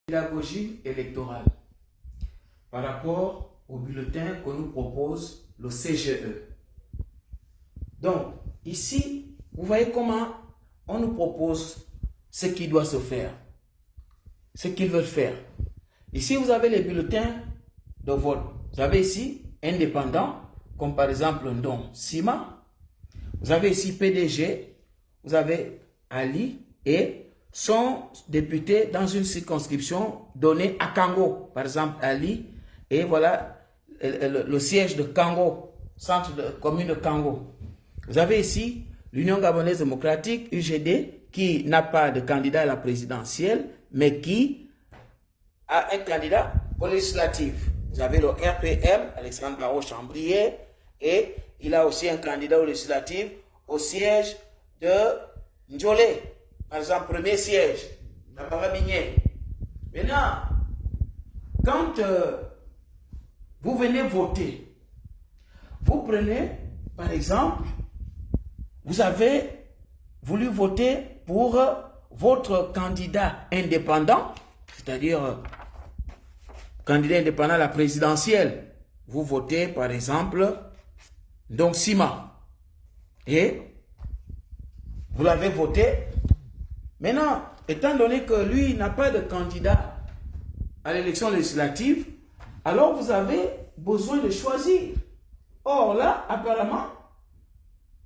Pédagogie électorale par rapport au bulletin que nous propose le CGE. Donc, ici, vous voyez comment on nous propose ce qui doit se faire, ce qu'ils veulent faire. Ici, vous avez les bulletins de vote. Vous avez ici indépendants, comme par exemple Ndong Sima. Vous avez ici PDG, vous avez Ali et son député dans une circonscription donnée à Kango. Par exemple, Ali, et voilà le siège de Kango, centre de commune de Kango. Vous avez ici l'Union gabonaise démocratique, UGD, qui n'a pas de candidat à la présidentielle, mais qui a un candidat aux législatives. Vous avez le RPM, Alexandre Barrault-Chambrier, et il a aussi un candidat aux législatives au siège de Ndjolé. Par exemple, premier siège, la Parabinier. Maintenant, quand vous venez voter, vous prenez, par exemple, vous avez voulu voter pour votre candidat indépendant, c'est-à-dire candidat indépendant à la présidentielle. Vous votez, par exemple, Ndong Sima. Et vous l'avez voté. Maintenant, étant donné que lui n'a pas de candidat à l'élection législative, alors vous avez besoin de choisir. Or là, apparemment,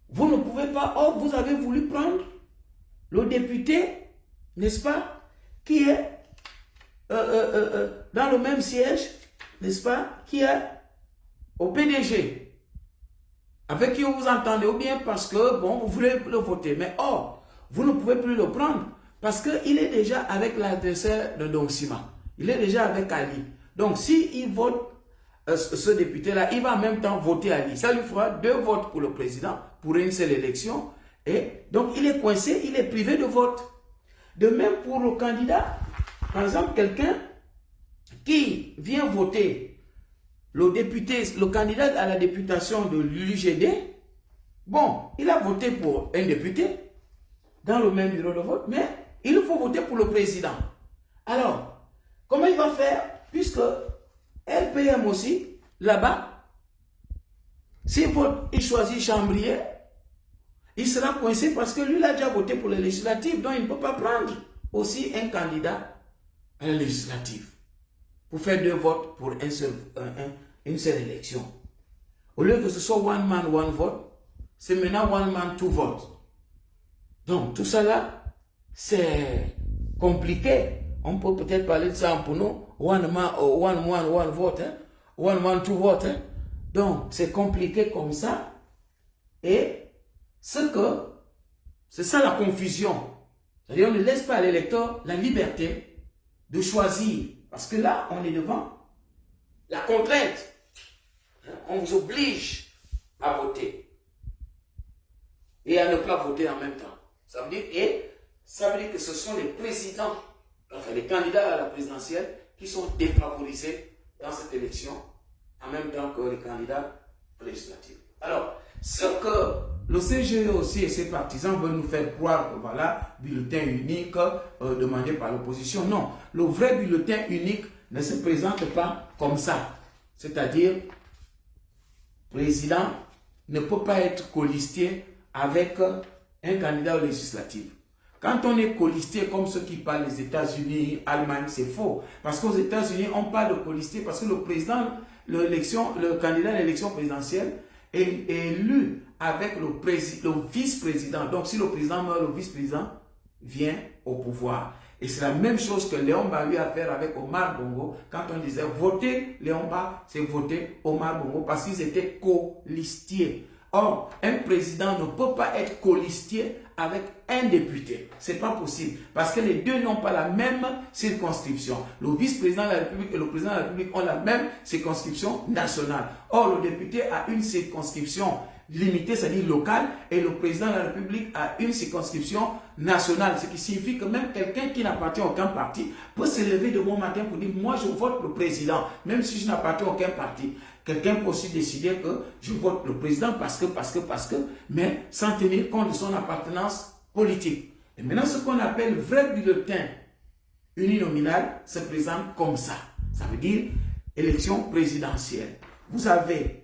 vous ne pouvez pas. Or, vous avez voulu prendre le député, n'est-ce pas, qui est dans le même siège, n'est-ce pas, qui est au PDG, avec qui vous vous entendez, ou bien parce que, bon, vous voulez le voter. Mais or, vous ne pouvez plus le prendre parce qu'il est déjà avec l'adversaire de Ndong Sima. Il est déjà avec Ali. Donc, s'il vote ce député-là, il va en même temps voter Ali. Ça lui fera 2 votes pour le président, pour une seule élection. Et donc, il est coincé, il est privé de vote. De même pour le candidat, par exemple, quelqu'un qui vient voter le député, le candidat à la députation de l'UGD, bon, il a voté pour un député dans le même bureau de vote, mais il faut voter pour le président. Alors, comment il va faire? Puisque LPM aussi, là-bas, s'il vote, il choisit Chambrier, il sera coincé parce que lui, il a déjà voté pour les législatives, donc il ne peut pas prendre aussi un candidat à la législative pour faire 2 votes pour une seule élection. Au lieu que ce soit one man, one vote, c'est maintenant one man, 2 votes. Donc, tout ça là, c'est compliqué. On peut peut-être parler de ça pour nous. One man, one vote. Hein? One man, 2 votes. Hein? Donc, c'est compliqué comme ça. Et c'est ça la confusion. C'est-à-dire, on ne laisse pas à l'électeur la liberté de choisir. Parce que là, on est devant la contrainte. On vous oblige à voter. Et à ne pas voter en même temps. Ça veut dire que ce sont les présidents, enfin les candidats à la présidentielle qui sont défavorisés dans cette élection en même temps que les candidats législatifs. Alors, ce que le CGE aussi et ses partisans veulent nous faire croire que voilà, bulletin unique demandé par l'opposition. Non, le vrai bulletin unique ne se présente pas comme ça. C'est-à-dire, le président ne peut pas être colistier avec un candidat aux législatives. Quand on est colistier comme ceux qui parlent des États-Unis, Allemagne, c'est faux. Parce qu'aux États-Unis, on parle de colistier parce que le président, le candidat à l'élection présidentielle est élu avec le vice-président. Donc, si le président meurt, le vice-président vient au pouvoir. Et c'est la même chose que Léon Ba a eu à faire avec Omar Bongo. Quand on disait voter Léon Ba, c'est voter Omar Bongo parce qu'ils étaient colistiers. Or, un président ne peut pas être colistier avec un député. Ce n'est pas possible. Parce que les deux n'ont pas la même circonscription. Le vice-président de la République et le président de la République ont la même circonscription nationale. Or, le député a une circonscription limitée, c'est-à-dire locale, et le président de la République a une circonscription nationale. Ce qui signifie que même quelqu'un qui n'appartient à aucun parti peut se lever de bon matin pour dire « moi je vote le président », même si je n'appartiens à aucun parti. Quelqu'un peut aussi décider que je vote le président parce que, mais sans tenir compte de son appartenance politique. Et maintenant, ce qu'on appelle vrai bulletin uninominale se présente comme ça. Ça veut dire élection présidentielle. Vous avez,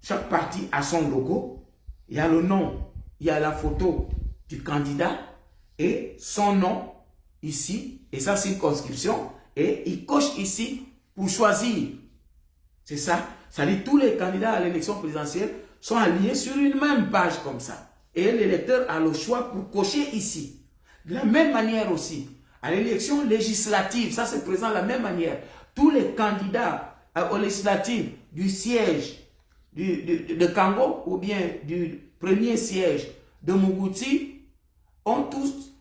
chaque parti a son logo, il y a le nom, il y a la photo du candidat et son nom ici, et sa circonscription, et il coche ici pour choisir. C'est ça. Ça dit tous les candidats à l'élection présidentielle sont alignés sur une même page comme ça. Et l'électeur a le choix pour cocher ici. De la même manière aussi, à l'élection législative, ça se présente de la même manière. Tous les candidats aux législatives du siège de Kango ou bien du premier siège de Mougouti ont tous